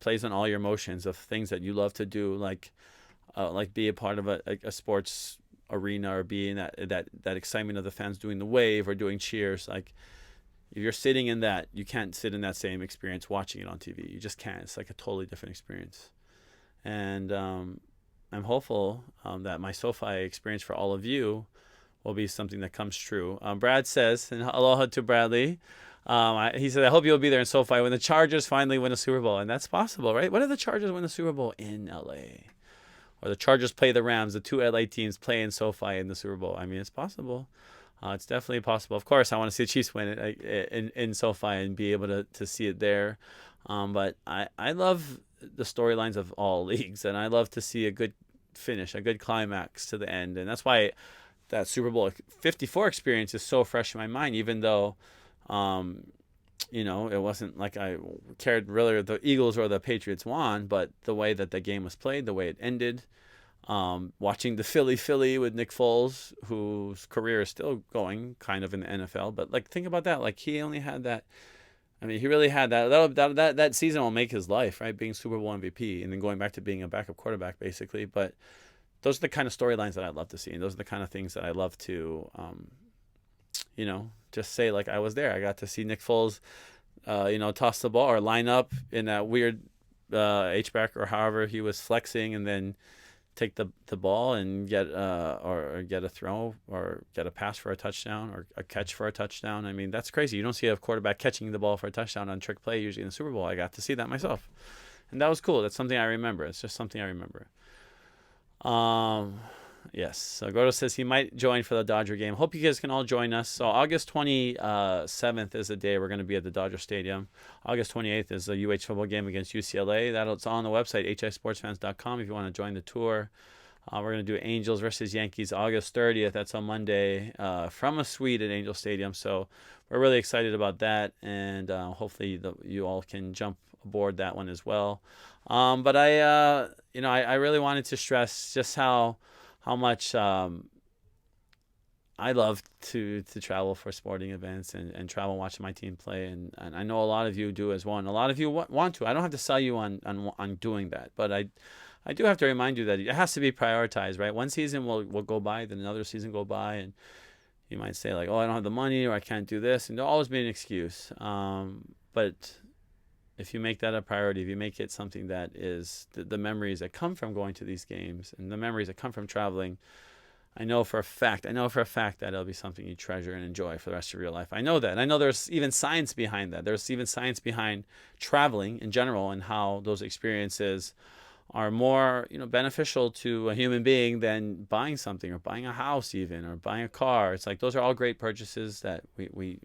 plays on all your emotions of things that you love to do, like be a part of a sports arena, or be in that excitement of the fans doing the wave or doing cheers. Like, if you're sitting in that, you can't sit in that same experience watching it on TV. You just can't. It's like a totally different experience. And I'm hopeful that my SoFi experience for all of you will be something that comes true. Brad says, and aloha to Bradley. He said, I hope you'll be there in SoFi when the Chargers finally win a Super Bowl. And that's possible, right? What if the Chargers win the Super Bowl in LA? Or the Chargers play the Rams, the two LA teams play in SoFi in the Super Bowl. I mean, it's possible. It's definitely possible. Of course, I want to see the Chiefs win it in SoFi and be able to see it there. But I love the storylines of all leagues, and I love to see a good finish, a good climax to the end. And that's why that Super Bowl 54 experience is so fresh in my mind, even though, it wasn't like I cared really if the Eagles or the Patriots won, but the way that the game was played, the way it ended, watching the Philly with Nick Foles, whose career is still going kind of in the NFL. But like, think about that. Like, he only had that. I mean, he really had that season will make his life, right? Being Super Bowl MVP and then going back to being a backup quarterback, basically. But those are the kind of storylines that I love to see, and those are the kind of things that I love to, just say, like, I was there. I got to see Nick Foles, toss the ball or line up in that weird H-back or however he was flexing, and then take the ball and get get a throw or get a pass for a touchdown or a catch for a touchdown. I mean, that's crazy. You don't see a quarterback catching the ball for a touchdown on trick play usually in the Super Bowl. I got to see that myself, and that was cool. That's something I remember. It's just something I remember. Yes. So Gordo says he might join for the Dodger game. Hope you guys can all join us. So August 27th is the day we're going to be at the Dodger Stadium. August 28th is the UH football game against UCLA. It's on the website, hisportsfans.com, if you want to join the tour. We're going to do Angels versus Yankees August 30th. That's on Monday from a suite at Angel Stadium. So we're really excited about that, and hopefully you all can jump aboard that one as well. But I really wanted to stress just how much I love to travel for sporting events and travel watching my team play, and I know a lot of you do as well. And a lot of you want to. I don't have to sell you on doing that, but I do have to remind you that it has to be prioritized, right? One season will go by, then another season go by, and you might say, like, oh, I don't have the money, or I can't do this, and there'll always be an excuse. But if you make that a priority, if you make it something that is the memories that come from going to these games and the memories that come from traveling, I know for a fact that it'll be something you treasure and enjoy for the rest of your life. I know that. I know there's even science behind that. There's even science behind traveling in general and how those experiences are more, beneficial to a human being than buying something or buying a house even or buying a car. It's like those are all great purchases that we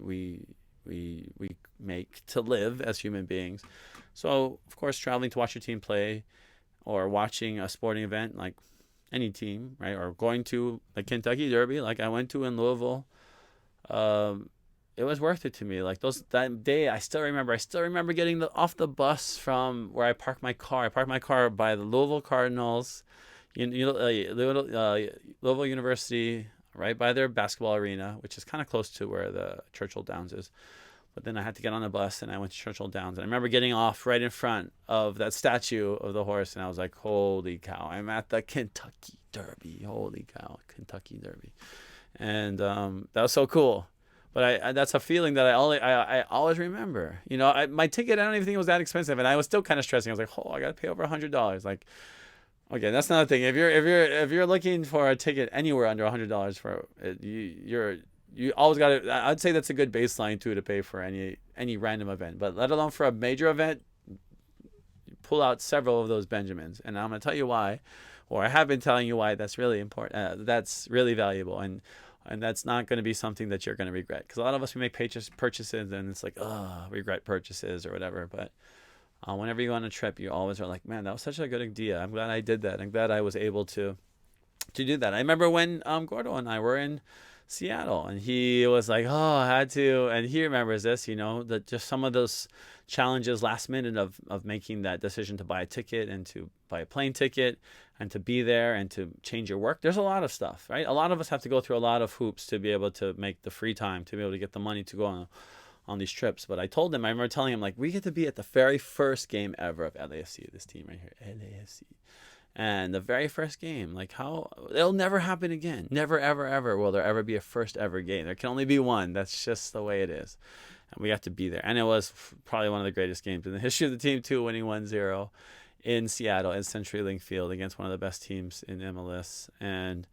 make to live as human beings. So, of course, traveling to watch your team play or watching a sporting event like any team, right? Or going to the Kentucky Derby like I went to in Louisville, it was worth it to me. Like that day, I still remember getting off the bus from where I parked my car. I parked my car by the Louisville Cardinals, Louisville University, right by their basketball arena, which is kind of close to where the Churchill Downs is. But then I had to get on the bus, and I went to Churchill Downs. And I remember getting off right in front of that statue of the horse, and I was like, holy cow, I'm at the Kentucky Derby. Holy cow, Kentucky Derby. And that was so cool. But that's a feeling that I always remember. You know, my ticket, I don't even think it was that expensive, and I was still kind of stressing. I was like, oh, I got to pay over $100. Like, okay, that's another thing. If you're looking for a ticket anywhere under $100 for it, you always got to. I'd say that's a good baseline too to pay for any random event, but let alone for a major event, pull out several of those Benjamins, and I'm gonna tell you why, or I have been telling you why. That's really important. That's really valuable, and that's not going to be something that you're going to regret. Because a lot of us, we make purchases and it's like, oh, regret purchases or whatever. But whenever you go on a trip, you always are like, man, that was such a good idea. I'm glad I did that. I'm glad I was able to do that. I remember when Gordo and I were in Seattle, and he was like, oh, I had to, and he remembers this, you know, that just some of those challenges last minute of making that decision to buy a ticket and to buy a plane ticket and to be there and to change your work. There's a lot of stuff, right? A lot of us have to go through a lot of hoops to be able to make the free time, to be able to get the money to go on these trips. But I told him, I remember telling him, like, we get to be at the very first game ever of LAFC, this team right here, LAFC. And the very first game, like, how it'll never happen again. Never, ever, ever will there ever be a first ever game. There can only be one. That's just the way it is. And we got to be there. And it was probably one of the greatest games in the history of the team, too, winning 1-0 in Seattle in CenturyLink Field against one of the best teams in MLS. And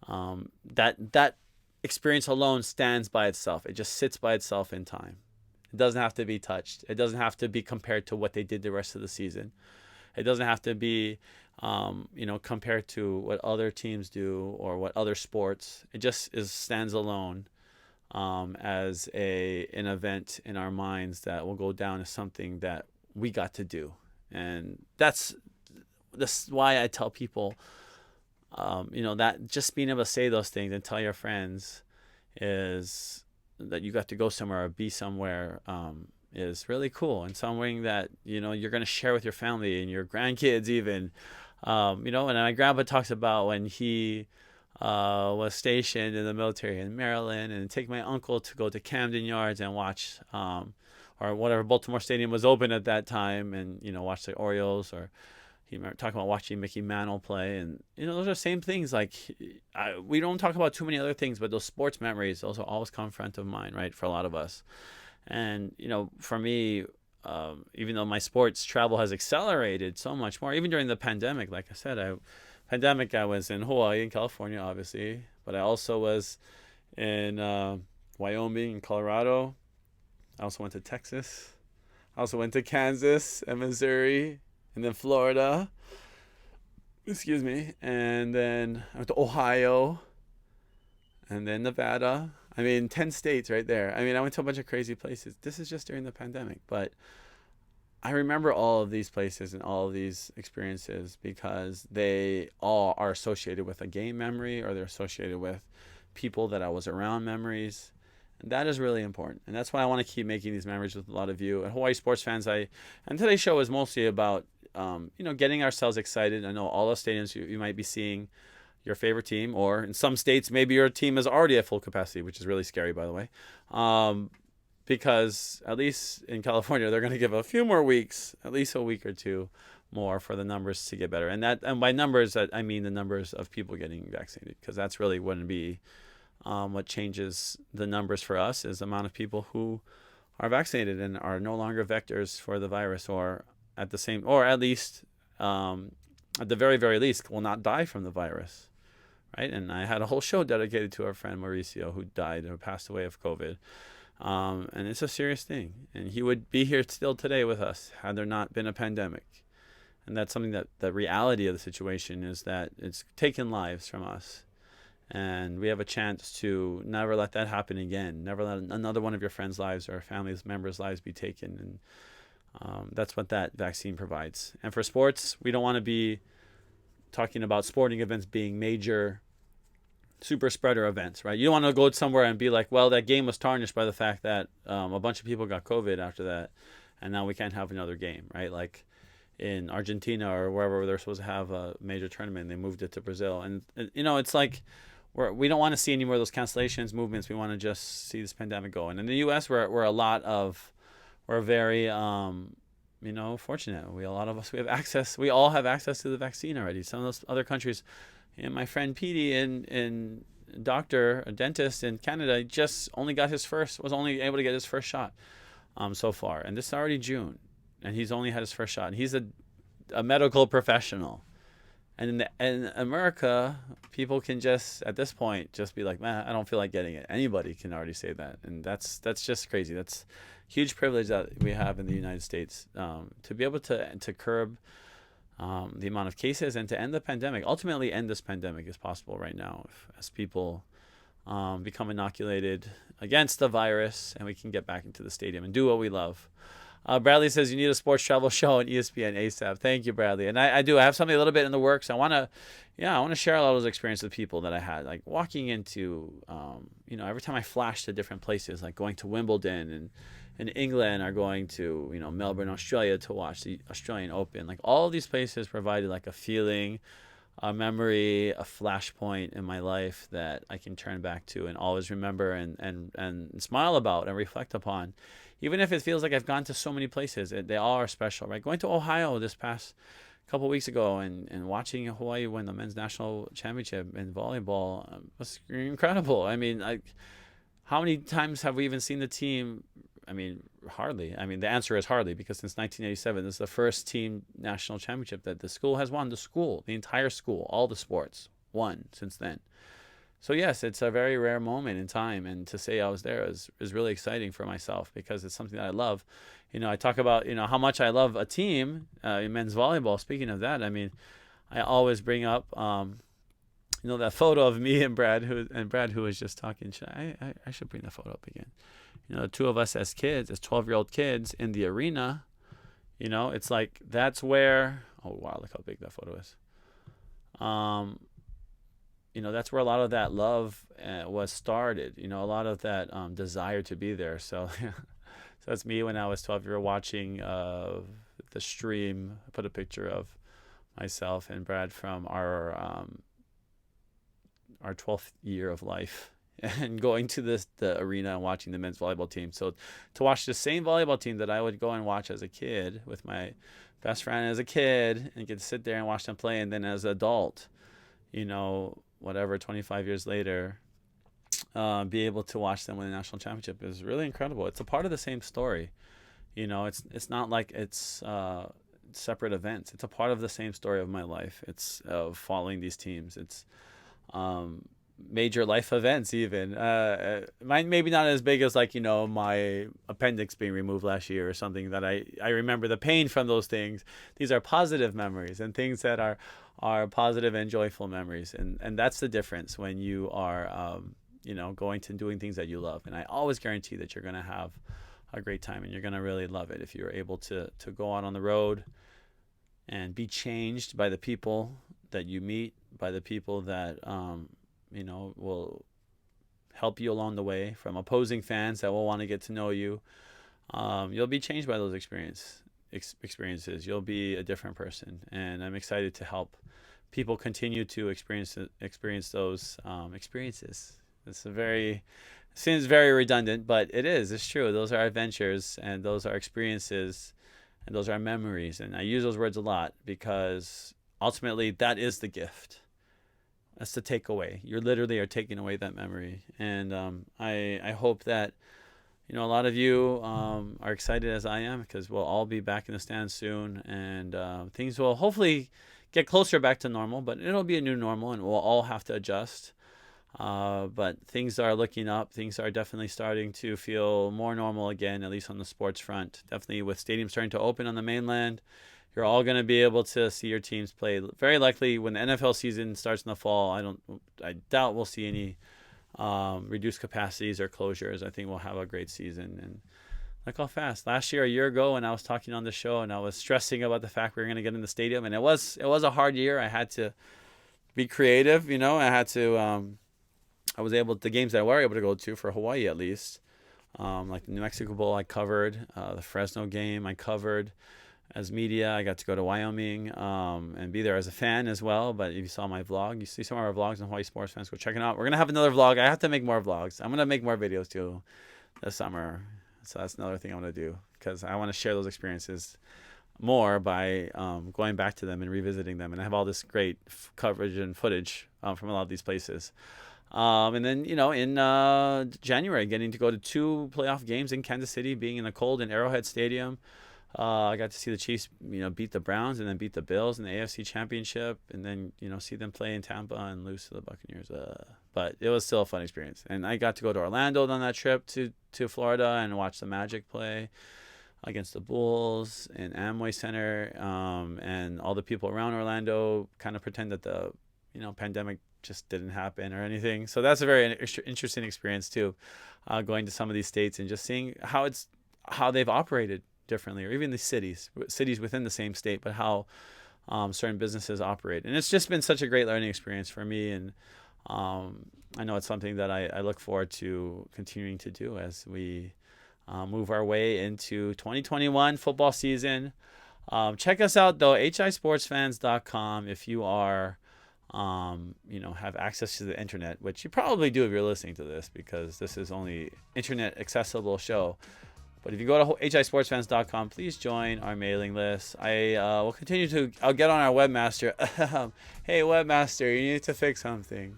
that experience alone stands by itself. It just sits by itself in time. It doesn't have to be touched. It doesn't have to be compared to what they did the rest of the season. It doesn't have to be compared to what other teams do or what other sports. It just stands alone as an event in our minds that will go down as something that we got to do. And that's why I tell people, that just being able to say those things and tell your friends is that you got to go somewhere or be somewhere is really cool, and something that you're going to share with your family and your grandkids even. And my grandpa talks about when he was stationed in the military in Maryland, and take my uncle to go to Camden Yards and watch or whatever Baltimore Stadium was open at that time, and watch the Orioles. Or he talking about watching Mickey Mantle play, and those are the same things. Like we don't talk about too many other things, but those sports memories, those will always come front of mind, right, for a lot of us. And for me, even though my sports travel has accelerated so much more, even during the pandemic, like I said, I was in Hawaii and California, obviously, but I also was in Wyoming and Colorado. I also went to Texas. I also went to Kansas and Missouri, and then Florida. Excuse me. And then I went to Ohio, and then Nevada. 10 states right there. I went to a bunch of crazy places. This is just during the pandemic, but I remember all of these places and all of these experiences because they all are associated with a game memory, or they're associated with people that I was around memories. And that is really important. And that's why I want to keep making these memories with a lot of you. And Hawaii sports fans, and today's show is mostly about, getting ourselves excited. I know all the stadiums you might be seeing your favorite team, or in some states, maybe your team is already at full capacity, which is really scary, by the way. Because at least in California, they're going to give a few more weeks, at least a week or two more, for the numbers to get better. And by numbers, I mean the numbers of people getting vaccinated, because that's really wouldn't be what changes the numbers for us, is the amount of people who are vaccinated and are no longer vectors for the virus, or at least at the very, very least, will not die from the virus. Right? And I had a whole show dedicated to our friend Mauricio, who died or passed away of COVID. And it's a serious thing. And he would be here still today with us had there not been a pandemic. And that's something that the reality of the situation is, that it's taken lives from us. And we have a chance to never let that happen again. Never let another one of your friends' lives or family members' lives be taken. And that's what that vaccine provides. And for sports, we don't want to be talking about sporting events being major super spreader events, right? You don't want to go somewhere and be like, well, that game was tarnished by the fact that a bunch of people got COVID after that, and now we can't have another game, right? Like in Argentina or wherever they're supposed to have a major tournament, they moved it to Brazil. And it's like we don't want to see any more of those cancellations, movements. We want to just see this pandemic go. And in the U.S., we're very fortunate. We have access. We all have access to the vaccine already. Some of those other countries, my friend Petey in doctor, a dentist in Canada, just only got was only able to get his first shot so far. And this is already June, and he's only had his first shot. And he's a medical professional. And in America, people can just, at this point, just be like, man, I don't feel like getting it. Anybody can already say that. And that's just crazy. That's a huge privilege that we have in the United States, to be able to curb the amount of cases and to end the pandemic. Ultimately end this pandemic is possible right now as people become inoculated against the virus, and we can get back into the stadium and do what we love. Bradley says you need a sports travel show on ESPN ASAP. Thank you, Bradley. And I do. I have something a little bit in the works. I want to share a lot of those experiences with people that I had, like walking into, every time I flashed to different places, like going to Wimbledon and in England, or going to, Melbourne, Australia to watch the Australian Open. Like all of these places provided like a feeling, a memory, a flashpoint in my life that I can turn back to and always remember and smile about and reflect upon. Even if it feels like I've gone to so many places, they all are special, right? Going to Ohio this past couple weeks ago and watching Hawaii win the men's national championship in volleyball was incredible. I mean, how many times have we even seen the team? I mean, hardly. I mean, the answer is hardly, because since 1987, this is the first team national championship that the school has won. The entire school, all the sports won since then. So yes, it's a very rare moment in time, and to say I was there is really exciting for myself, because it's something that I love. I talk about, how much I love a team in men's volleyball. Speaking of that, I mean, I always bring up, that photo of me and Brad, who was just talking. I should bring the photo up again. The two of us as kids, as 12-year-old kids in the arena. It's like that's where. Oh wow, look how big that photo is. That's where a lot of that love was started. A lot of that desire to be there. So, so that's me when I was 12 years watching the stream. I put a picture of myself and Brad from our 12th year of life, and going to the arena and watching the men's volleyball team. So to watch the same volleyball team that I would go and watch as a kid with my best friend as a kid, and get to sit there and watch them play, and then as an adult, 25 years later, be able to watch them win a national championship is really incredible. It's a part of the same story. It's not like it's separate events. It's a part of the same story of my life. It's following these teams. It's major life events even. Mine maybe not as big as my appendix being removed last year or something, that I remember the pain from those things. These are positive memories and things that are positive and joyful memories, and that's the difference when you are going to doing things that you love. And I always guarantee that you're going to have a great time, and you're going to really love it if you're able to go out on the road and be changed by the people that you meet, by the people that will help you along the way, from opposing fans that will want to get to know you. You'll be changed by those experiences. You'll be a different person, and I'm excited to help people continue to experience those experiences. Seems very redundant, but it's true. Those are adventures, and those are experiences, and those are memories. And I use those words a lot because ultimately that is the gift. That's the takeaway. You literally are taking away that memory. And I hope that a lot of you are excited as I am, because we'll all be back in the stands soon, and things will hopefully get closer back to normal, but it'll be a new normal, and we'll all have to adjust. But things are looking up. Things are definitely starting to feel more normal again, at least on the sports front. Definitely with stadiums starting to open on the mainland, you're all going to be able to see your teams play. Very likely when the NFL season starts in the fall, I doubt we'll see any reduced capacities or closures. I think we'll have a great season. And look how fast. Last year, a year ago, when I was talking on the show and I was stressing about the fact we were going to get in the stadium, and it was a hard year. I had to be creative, I had to I was able, the games that I were able to go to for Hawaii at least, like the New Mexico Bowl I covered, the Fresno game I covered as media. I got to go to Wyoming and be there as a fan as well. But if you saw my vlog, you see some of our vlogs on Hawaii Sports Fans, go check it out. We're going to have another vlog. I have to make more vlogs. I'm going to make more videos too this summer. So that's another thing I'm going to do, because I want to share those experiences more by going back to them and revisiting them. And I have all this great coverage and footage from a lot of these places. And then, in January, getting to go to 2 playoff games in Kansas City, being in the cold in Arrowhead Stadium. I got to see the Chiefs, beat the Browns and then beat the Bills in the AFC Championship, and then, see them play in Tampa and lose to the Buccaneers. But it was still a fun experience. And I got to go to Orlando on that trip to Florida and watch the Magic play against the Bulls in Amway Center. And all the people around Orlando kind of pretend that the, pandemic just didn't happen or anything. So that's a very interesting experience too, going to some of these states and just seeing how they've operated differently, or even the cities within the same state, but how certain businesses operate. And it's just been such a great learning experience for me. And I know it's something that I look forward to continuing to do as we move our way into 2021 football season. Check us out though, hisportsfans.com, if you are have access to the internet, which you probably do if you're listening to this, because this is only internet accessible show. But if you go to hisportsfans.com, please join our mailing list. I'll get on our webmaster. Hey, webmaster, you need to fix something.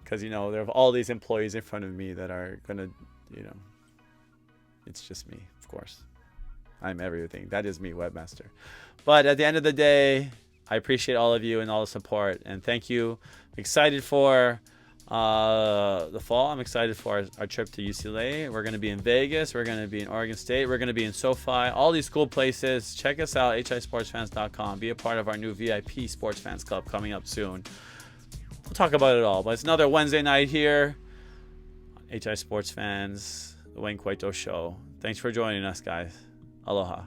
Because, there are all these employees in front of me that are going to, it's just me, of course. I'm everything. That is me, webmaster. But at the end of the day, I appreciate all of you and all the support. And thank you. I'm excited for the fall. I'm excited for our trip to UCLA. We're going to be in Vegas. We're going to be in Oregon State. We're going to be in SoFi. All these cool places. Check us out, hisportsfans.com. Be a part of our new VIP Sports Fans Club coming up soon. We'll talk about it all. But it's another Wednesday night here on HI Sports Fans, the Wayne Coito Show. Thanks for joining us, guys. Aloha.